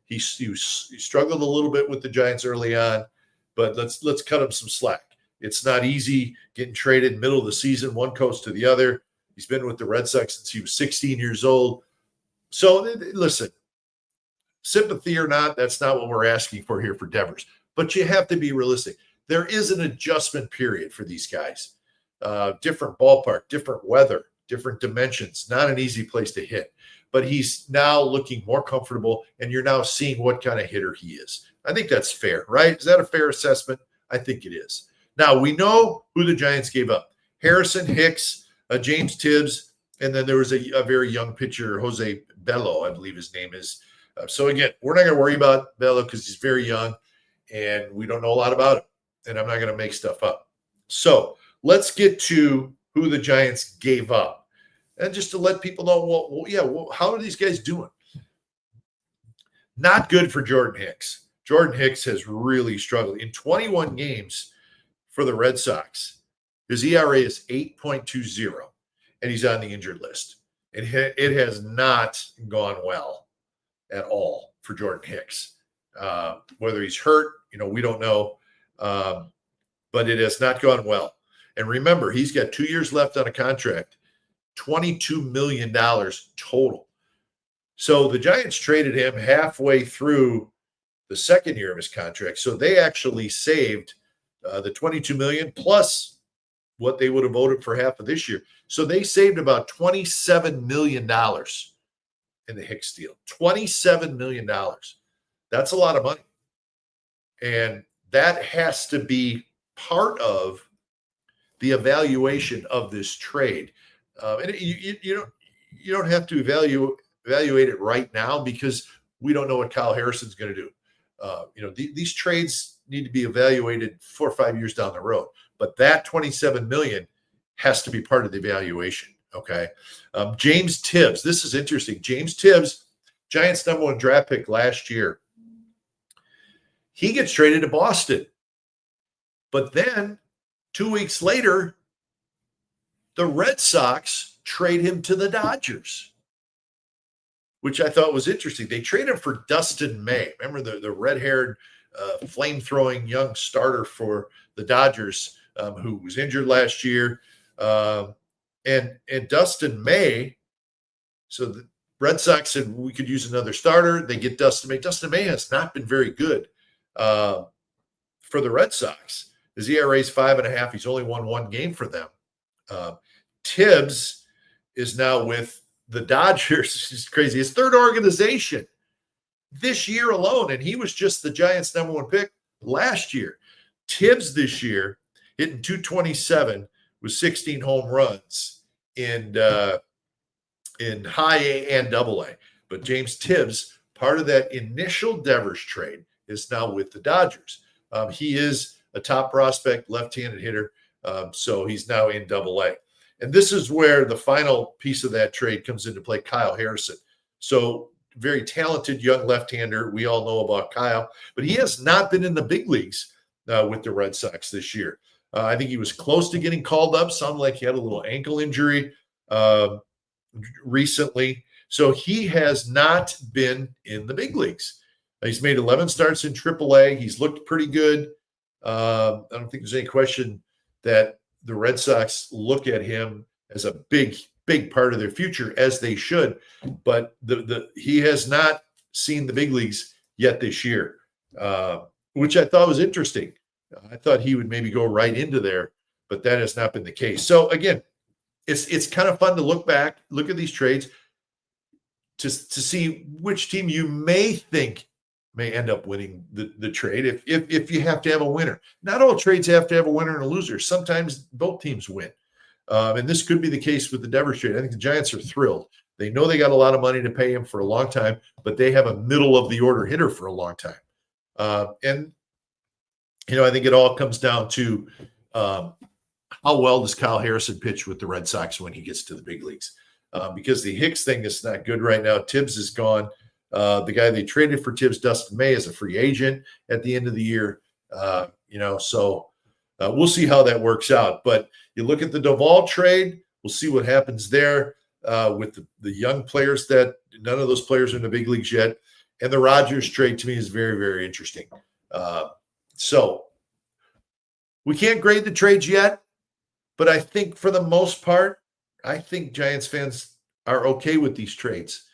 He struggled a little bit with the Giants early on, but let's cut him some slack. It's not easy getting traded middle of the season, one coast to the other. He's been with the Red Sox since he was 16 years old. So listen, sympathy or not, that's not what we're asking for here for Devers. But you have to be realistic. There is an adjustment period for these guys. Different ballpark, different weather, different dimensions. Not an easy place to hit. But he's now looking more comfortable, and you're now seeing what kind of hitter he is. I think that's fair, right? Is that a fair assessment? I think it is. Now, we know who the Giants gave up. Harrison, Hicks, James Tibbs, and then there was a very young pitcher, Jose Bello, I believe his name is. So, again, we're not going to worry about Bello because he's very young, and we don't know a lot about him, and I'm not going to make stuff up. So, let's get to who the Giants gave up. And just to let people know, how are these guys doing? Not good for Jordan Hicks. Jordan Hicks has really struggled. In 21 games for the Red Sox, his ERA is 8.20, and he's on the injured list. It has not gone well at all for Jordan Hicks. Whether he's hurt, we don't know. But it has not gone well. And remember, he's got 2 years left on a contract, $22 million total. So the Giants traded him halfway through the second year of his contract. So they actually saved the $22 million plus what they would have voted for half of this year. So they saved about $27 million in the Hicks deal. $27 million. That's a lot of money. And that has to be part of the evaluation of this trade. And you don't have to evaluate it right now because we don't know what Kyle Harrison's going to do. These trades need to be evaluated 4 or 5 years down the road. But that $27 million has to be part of the evaluation. Okay. James Tibbs. This is interesting. James Tibbs, Giants #1 draft pick last year. He gets traded to Boston. But then 2 weeks later, the Red Sox trade him to the Dodgers, which I thought was interesting. They traded him for Dustin May. Remember the red-haired, flame-throwing young starter for the Dodgers who was injured last year. And Dustin May, so the Red Sox said we could use another starter. They get Dustin May. Dustin May has not been very good for the Red Sox. His ERA is 5.5. He's only won one game for them. Tibbs is now with the Dodgers. It's crazy. His third organization this year alone, and he was just the Giants' #1 pick last year. Tibbs this year hitting .227 with 16 home runs in high A and double A. But James Tibbs, part of that initial Devers trade, is now with the Dodgers. He is a top prospect, left-handed hitter, so he's now in double A. And this is where the final piece of that trade comes into play, Kyle Harrison. So very talented young left-hander. We all know about Kyle, but he has not been in the big leagues with the Red Sox this year. I think he was close to getting called up. Sounded like he had a little ankle injury recently. So he has not been in the big leagues. He's made 11 starts in AAA. He's looked pretty good. I don't think there's any question that the Red Sox look at him as a big part of their future, as they should. But he has not seen the big leagues yet this year, which I thought was interesting. I thought he would maybe go right into there, but that has not been the case. So again, it's kind of fun to look back, look at these trades to see which team you may think may end up winning the trade if you have to have a winner. Not all trades have to have a winner and a loser. Sometimes both teams win. And this could be the case with the Devers trade. I think the Giants are thrilled. They know they got a lot of money to pay him for a long time, but they have a middle-of-the-order hitter for a long time. And I think it all comes down to how well does Kyle Harrison pitch with the Red Sox when he gets to the big leagues. Because the Hicks thing is not good right now. Tibbs is gone. The guy they traded for Tibbs, Dustin May, is a free agent at the end of the year. So we'll see how that works out. But you look at the Duvall trade, we'll see what happens there with the young players that none of those players are in the big leagues yet. And the Rodgers trade to me is very, very interesting. So we can't grade the trades yet, but I think for the most part, I think Giants fans are okay with these trades.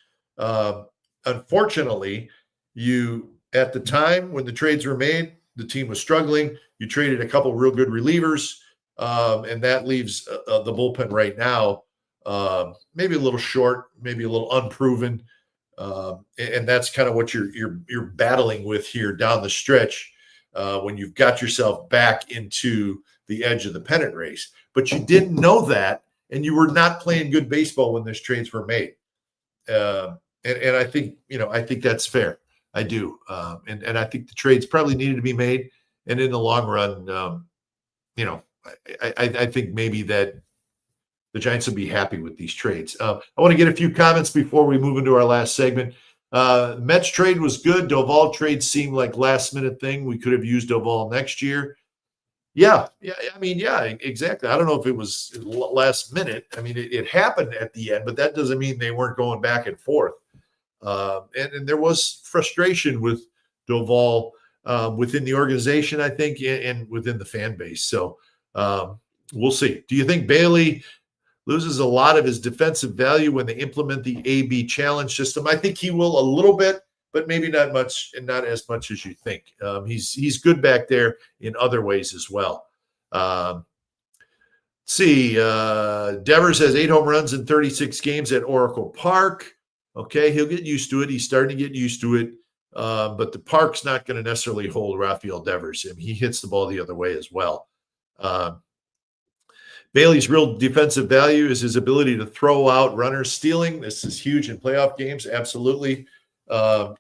Unfortunately, at the time when the trades were made, the team was struggling. You traded a couple real good relievers, and that leaves the bullpen right now maybe a little short, maybe a little unproven, and that's kind of what you're battling with here down the stretch when you've got yourself back into the edge of the pennant race. But you didn't know that, and you were not playing good baseball when those trades were made. And I think, I think that's fair. I do. And I think the trades probably needed to be made. And in the long run, I think maybe that the Giants will be happy with these trades. I want to get a few comments before we move into our last segment. Mets trade was good. Duvall trade seemed like last minute thing. We could have used Duvall next year. Yeah. Exactly. I don't know if it was last minute. I mean, it happened at the end, but that doesn't mean they weren't going back and forth. And there was frustration with Duvall within the organization, I think, and within the fan base. So we'll see. Do you think Bailey loses a lot of his defensive value when they implement the AB challenge system? I think he will a little bit, but maybe not much, and not as much as you think. He's good back there in other ways as well. Devers has 8 home runs in 36 games at Oracle Park. Okay, he'll get used to it. He's starting to get used to it. But the park's not going to necessarily hold Rafael Devers. I mean, he hits the ball the other way as well. Bailey's real defensive value is his ability to throw out runners stealing. This is huge in playoff games. Absolutely. You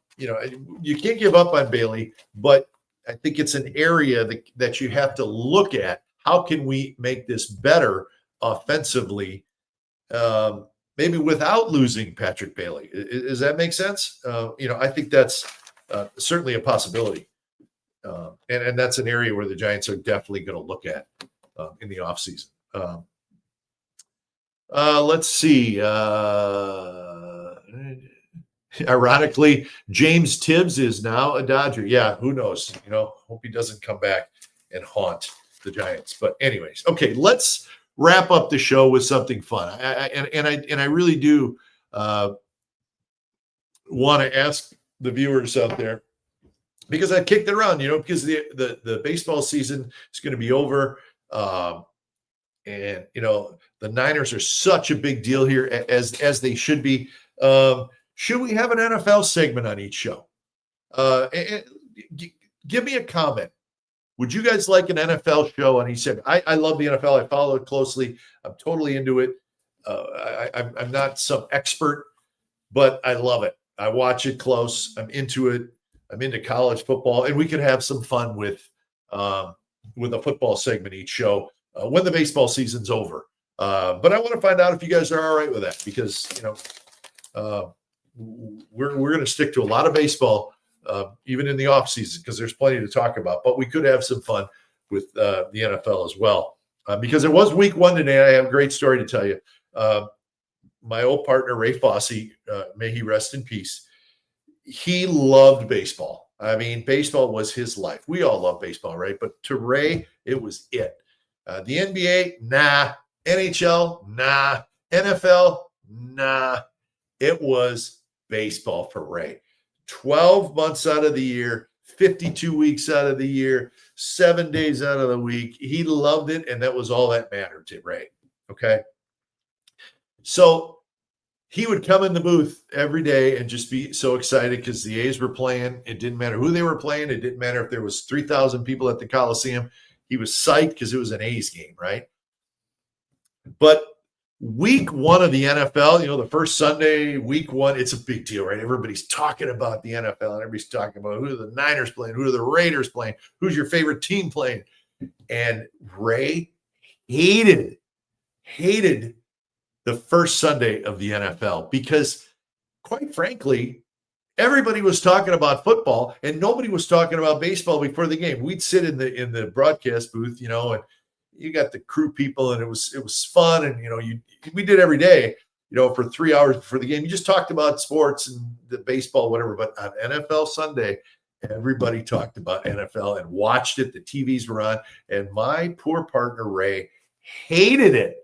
can't give up on Bailey, but I think it's an area that you have to look at. How can we make this better offensively? Maybe without losing Patrick Bailey. Does that make sense? I think that's certainly a possibility. And that's an area where the Giants are definitely going to look at in the offseason. Let's see. Ironically, James Tibbs is now a Dodger. Yeah, who knows? Hope he doesn't come back and haunt the Giants. But anyways, okay, let's wrap up the show with something fun. I really do want to ask the viewers out there, because I kicked it around, because the baseball season is going to be over. And the Niners are such a big deal here, as they should be. Should we have an NFL segment on each show? Give me a comment. Would you guys like an NFL show on each segment? I love the NFL. I follow it closely. I'm totally into it. I'm not some expert, but I love it. I watch it close. I'm into it. I'm into college football, and we could have some fun with a football segment each show when the baseball season's over. But I want to find out if you guys are all right with that, because we're going to stick to a lot of baseball, even in the off season, because there's plenty to talk about. But we could have some fun with the NFL as well, because it was week 1 today. I have a great story to tell you. My old partner, Ray Fosse, may he rest in peace. He loved baseball. I mean, baseball was his life. We all love baseball, right? But to Ray, it was it. The NBA, nah. NHL, nah. NFL, nah. It was baseball for Ray. 12 months out of the year, 52 weeks out of the year, 7 days out of the week. He loved it, and that was all that mattered to Ray. Okay? So he would come in the booth every day and just be so excited because the A's were playing. It didn't matter who they were playing. It didn't matter if there was 3,000 people at the Coliseum. He was psyched because it was an A's game, right? But week 1 of the NFL, the first Sunday, week 1, it's a big deal, right? Everybody's talking about the NFL, and everybody's talking about who are the Niners playing, who are the Raiders playing, who's your favorite team playing. And Ray hated the first Sunday of the NFL because, quite frankly, everybody was talking about football and nobody was talking about baseball before the game. We'd sit in the broadcast booth, and you got the crew people, and it was fun, and we did every day, for 3 hours before the game. You just talked about sports and the baseball, whatever. But on NFL Sunday, everybody talked about NFL and watched it. The TVs were on, and my poor partner Ray hated it.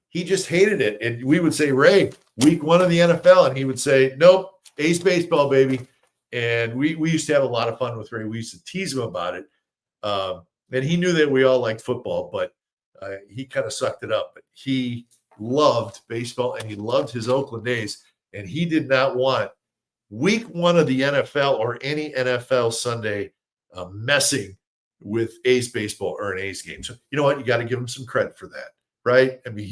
He just hated it. And we would say, Ray, week 1 of the NFL. And he would say, nope, A's baseball, baby. And we used to have a lot of fun with Ray. We used to tease him about it. And he knew that we all liked football, but he kind of sucked it up. But he loved baseball, and he loved his Oakland A's. And he did not want week 1 of the NFL or any NFL Sunday messing with A's baseball or an A's game. So you know what? You got to give him some credit for that, right? I mean,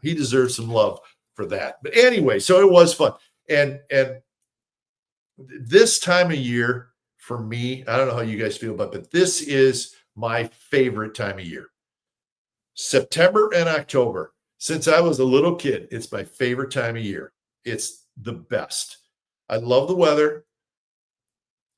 he deserves some love for that. But anyway, so it was fun. And this time of year for me, I don't know how you guys feel about it, but this is my favorite time of year. September and October. Since I was a little kid, it's my favorite time of year. It's the best. I love the weather.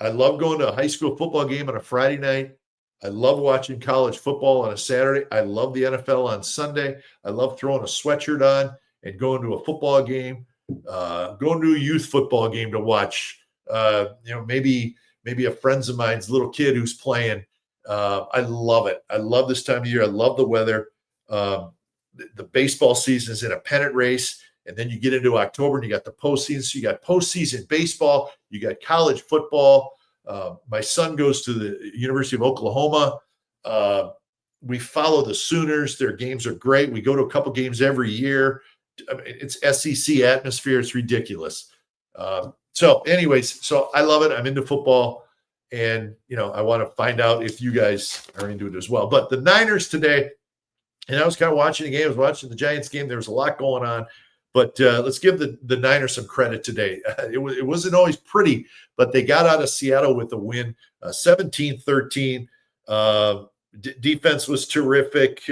I love going to a high school football game on a Friday night. I love watching college football on a Saturday. I love the NFL on Sunday. I love throwing a sweatshirt on and going to a football game, going to a youth football game to watch, maybe a friend of mine's little kid who's playing. I love it. I love this time of year. I love the weather. The baseball season is in a pennant race. And then you get into October and you got the postseason. So you got postseason baseball. You got college football. My son goes to the University of Oklahoma. We follow the Sooners. Their games are great. We go to a couple games every year. I mean, it's SEC atmosphere. It's ridiculous. So I love it. I'm into football, and I want to find out if you guys are into it as well. But the Niners today, and I was kind of watching the game. I was watching the Giants game. There was a lot going on. But let's give the Niners some credit today. It wasn't always pretty, but they got out of Seattle with a win, 17-13. Defense was terrific.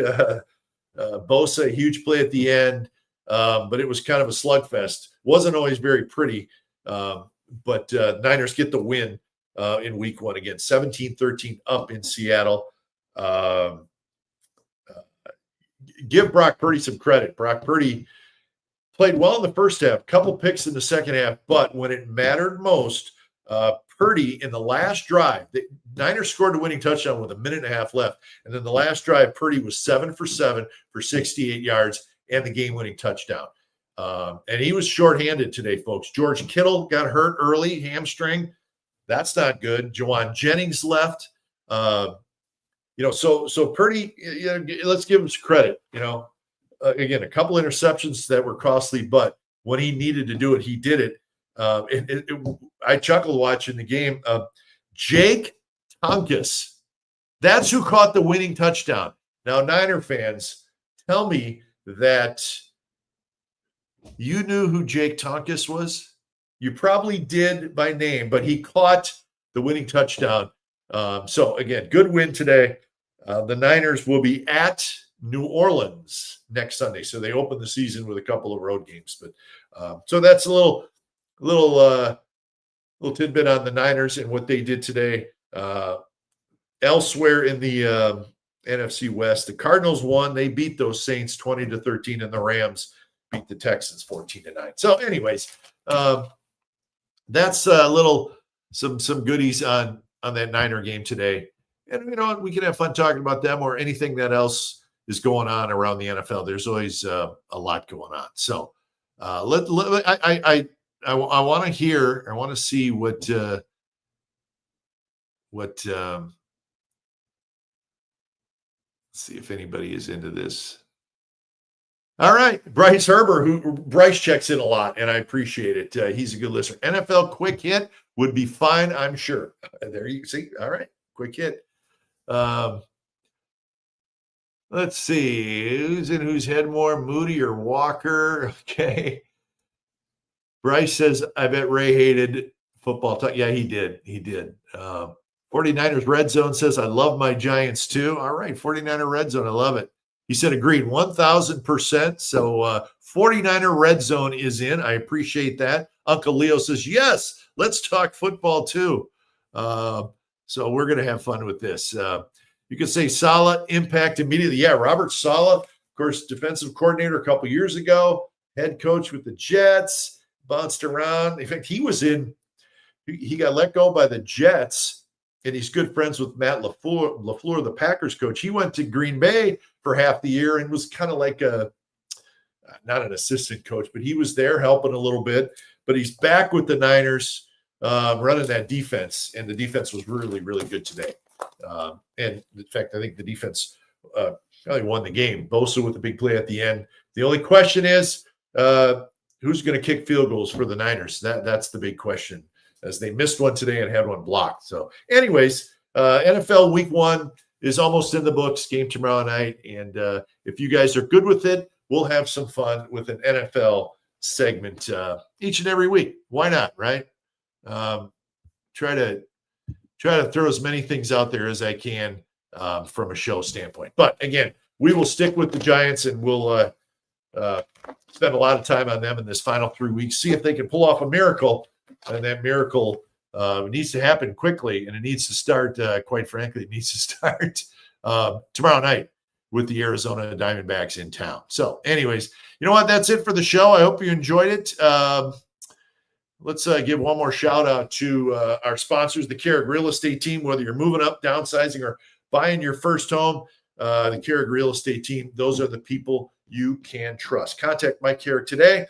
Bosa, a huge play at the end, but it was kind of a slugfest. Wasn't always very pretty, but Niners get the win in week 1 again, 17-13 up in Seattle. give Brock Purdy some credit. Brock Purdy played well in the first half, couple picks in the second half, but when it mattered most, Purdy in the last drive, the Niners scored a winning touchdown with a minute and a half left. And then the last drive, Purdy was 7 for 7 for 68 yards and the game-winning touchdown. And he was shorthanded today, folks. George Kittle got hurt early, hamstring. That's not good. Jawan Jennings left. So Purdy, let's give him some credit. Again, a couple interceptions that were costly, but when he needed to do it, he did it. I chuckled watching the game. Jake Tonkus, that's who caught the winning touchdown. Now, Niner fans, tell me that you knew who Jake Tonkus was. You probably did by name, but he caught the winning touchdown. So, again, good win today. The Niners will be at New Orleans next Sunday. So they open the season with a couple of road games. But so that's a little tidbit on the Niners and what they did today. Elsewhere in the NFC West, the Cardinals won. They beat those Saints 20-13, and the Rams beat the Texans 14-9. So, anyways, that's some goodies on that Niner game today. And we can have fun talking about them or anything that else is going on around the NFL. There's always a lot going on. So I want to hear. I want to see what see if anybody is into this. All right, Bryce Herbert, Bryce checks in a lot, and I appreciate it. He's a good listener. NFL quick hit would be fine, I'm sure. There you see. All right, quick hit. Let's see who's had more, Moody or Walker. Okay. Bryce says, I bet Ray hated football talk. Yeah, he did. 49ers Red Zone says, I love my Giants too. All right, 49er Red Zone. I love it. He said agreed 1,000%. So 49er Red Zone is in. I appreciate that. Uncle Leo says, yes, let's talk football too. So we're going to have fun with this. You could say Saleh impact immediately. Yeah, Robert Saleh, of course, defensive coordinator a couple years ago, head coach with the Jets, bounced around. In fact, he got let go by the Jets, and he's good friends with Matt LaFleur, the Packers coach. He went to Green Bay for half the year and was kind of like not an assistant coach, but he was there helping a little bit. But he's back with the Niners running that defense, and the defense was really, really good today. And in fact, I think the defense probably won the game. Bosa with a big play at the end. The only question is who's going to kick field goals for the Niners? That's the big question, as they missed one today and had one blocked. So anyways, NFL Week 1 is almost in the books, game tomorrow night. And if you guys are good with it, we'll have some fun with an NFL segment each and every week. Why not, right? Try to throw as many things out there as I can from a show standpoint. But again, we will stick with the Giants, and we'll spend a lot of time on them in this final 3 weeks, see if they can pull off a miracle. And that miracle needs to happen quickly, and it needs to start, quite frankly, it needs to start tomorrow night with the Arizona Diamondbacks in town. So anyways, you know what? That's it for the show. I hope you enjoyed it. Let's give one more shout out to our sponsors, the Kehrig Real Estate Team. Whether you're moving up, downsizing, or buying your first home, the Kehrig Real Estate Team, those are the people you can trust. Contact Mike Kehrig today.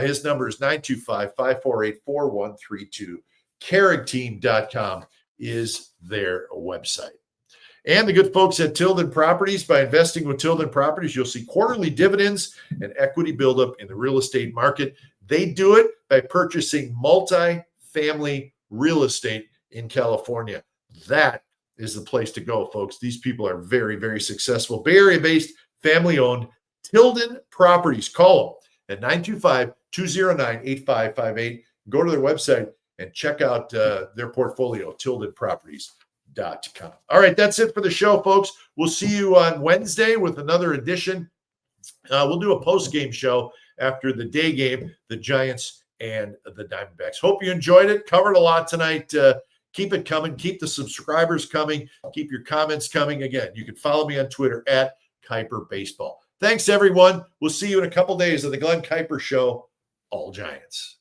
His number is 925-548-4132. KehrigTeam.com is their website. And the good folks at Tilden Properties. By investing with Tilden Properties, you'll see quarterly dividends and equity buildup in the real estate market. They do it by purchasing multifamily real estate in California. That is the place to go, folks. These people are very, very successful. Bay Area-based, family-owned Tilden Properties. Call them at 925-209-8558. Go to their website and check out their portfolio, tildenproperties.com. All right, that's it for the show, folks. We'll see you on Wednesday with another edition. We'll do a post-game show after the day game, the Giants and the Diamondbacks. Hope you enjoyed it. Covered a lot tonight. Keep it coming. Keep the subscribers coming. Keep your comments coming. Again, you can follow me on Twitter at Kuiper Baseball. Thanks, everyone. We'll see you in a couple days of the Glen Kuiper Show, All Giants.